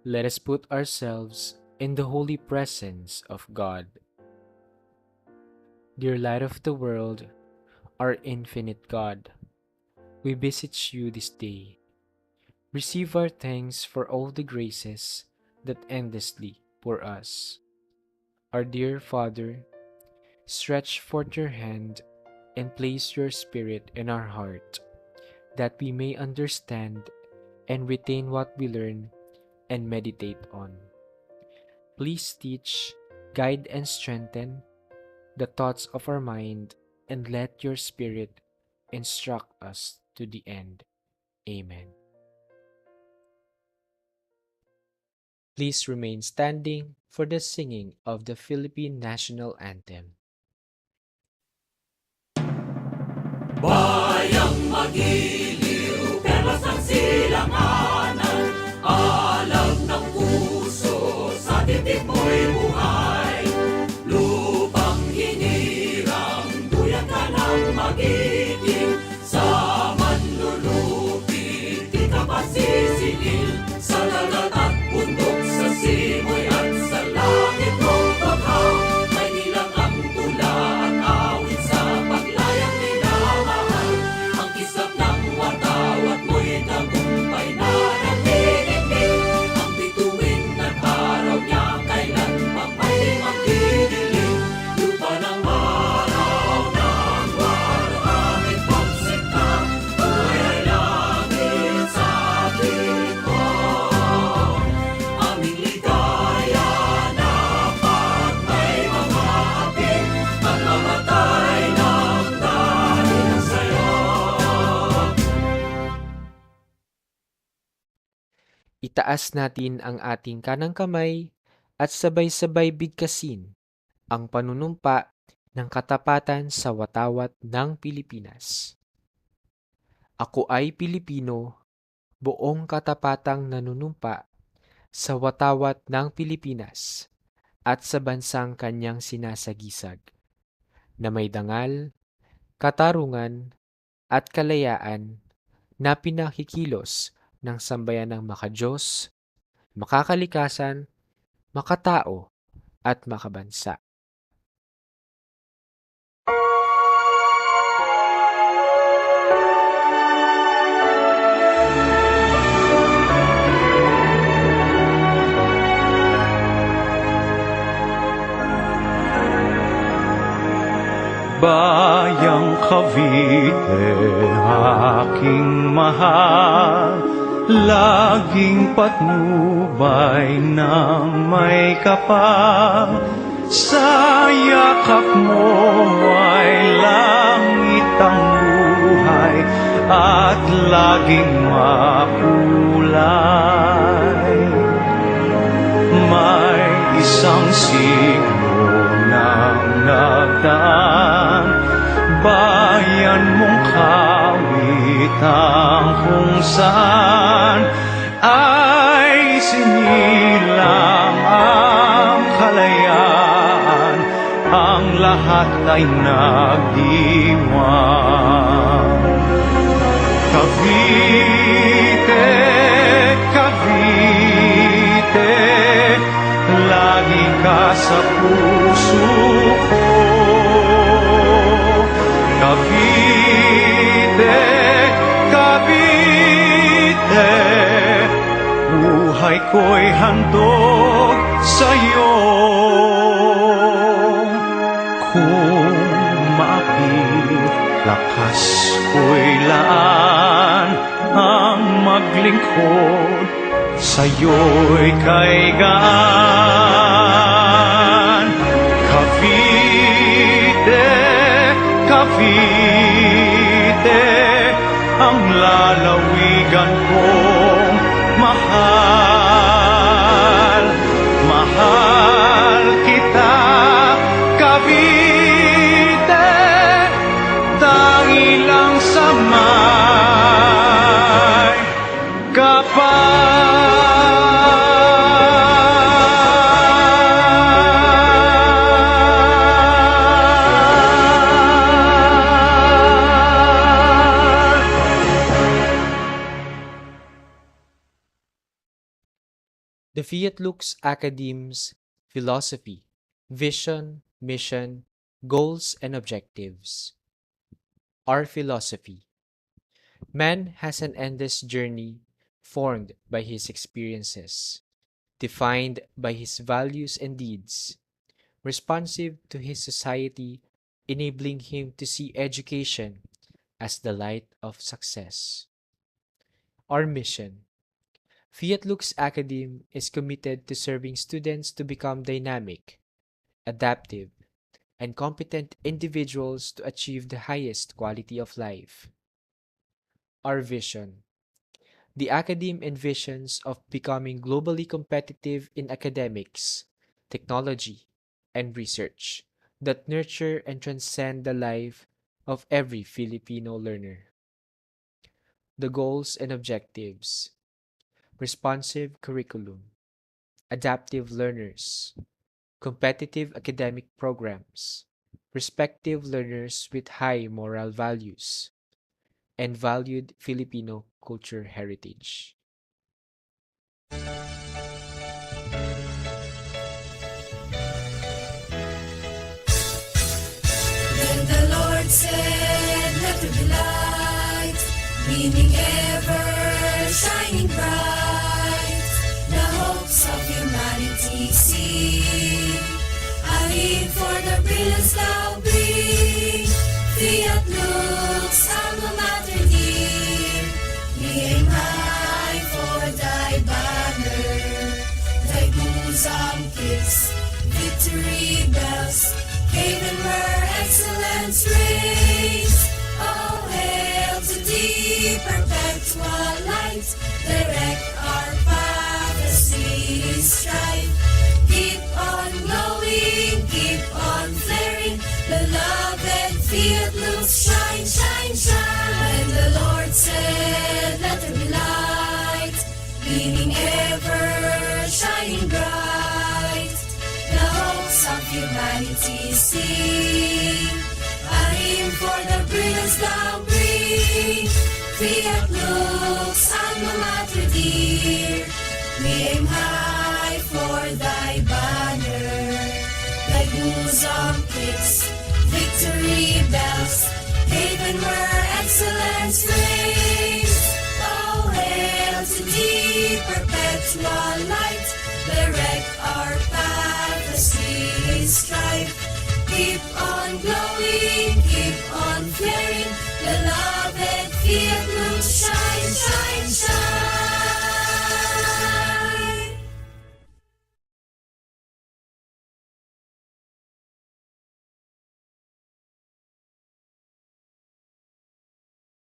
Let us put ourselves in the holy presence of God. Dear Light of the world, our infinite God, we beseech you this day. Receive our thanks for all the graces that endlessly pour us. Our dear Father, stretch forth your hand and place your Spirit in our heart, that we may understand and retain what we learn and meditate on. Please teach, guide, and strengthen the thoughts of our mind, and let your Spirit instruct us to the end. Amen. Please remain standing for the singing of the Philippine National Anthem. Bayang magiliw, perlas ng silanganan, alam ng puso, sa titik mo'y buhay. Lupang hinirang, duyan ka ng magiting, sa manlulupit, di ka pasisingil, sa dagat at bundok, sa simoy at sa langit mong paghaw, may nilang ang tula at awit sa paglayang minamahal. Ang kislap ng watawat mo'y tagumpay na nagtitipid, ang bituin at araw niya kailan pa may magdidilim. Lupa ng araw ng waramit pagsinta, buhay ay langit sa atin mo. Aming ligaya na pag may mga apit at mamatay ng dahil sa'yo. Itaas natin ang ating kanang kamay at sabay-sabay bigkasin ang panunumpa ng katapatan sa watawat ng Pilipinas. Ako ay Pilipino, buong katapatang nanunumpa sa watawat ng Pilipinas at sa bansang kanyang sinasagisag, na may dangal, katarungan at kalayaan na pinakikilos ng sambayan ng makadiyos, makakalikasan, makatao at makabansa. Bayang Cavite, aking mahal, laging patnubay ng may kapal. Sa yakap mo ay langit ang buhay at laging makulay. May isang siglo nang nagdaan, bayan mong kawitan kung saan ay sinilang ang kalayaan, ang lahat ay nagdiwang. Cavite, Cavite, lagi ka sa puso ko. Cavite, Cavite, buhay ko'y handog sa'yo. Kung mapilakas ko'y laan ang maglingkod, sa'yo'y kaigaan. Cavite, Cavite, ang lalawigan kong mahal. Mahal kita, Cavite, dahilang sa may kapal. The Fiat Lux Academy's philosophy, vision, mission, goals, and objectives. Our philosophy. Man has an endless journey formed by his experiences, defined by his values and deeds, responsive to his society, enabling him to see education as the light of success. Our mission. Fiat Lux Academy is committed to serving students to become dynamic, adaptive, and competent individuals to achieve the highest quality of life. Our vision. The Academe envisions of becoming globally competitive in academics, technology, and research that nurture and transcend the life of every Filipino learner. The goals and objectives. Responsive curriculum, adaptive learners, competitive academic programs, respective learners with high moral values, and valued Filipino culture heritage. Then the Lord said, let there be light, meaning ever shining bright. The hopes of humanity see, a aim for the brilliance thou bring. Fiat Lux alma mater dear, we aim high for thy banner. Thy bosom kiss, victory bells, haven where excellence reigns. Oh, hail to thee, perpetual light, direct our path as we strive. Keep on glowing, keep on flaring, beloved Fiat Lux, shine, shine, shine. And the Lord said, let there be light, beaming ever, shining bright. The hopes of humanity see, a aim for the brilliance thou bring. Fiat Lux alma mater dear, we aim high for thy banner. Thy bosom kiss, victory bells, haven where excellence reigns. Oh, hail to thee, perpetual light, direct our path as we strive. Keep on glowing, keep on flaring, beloved Fiat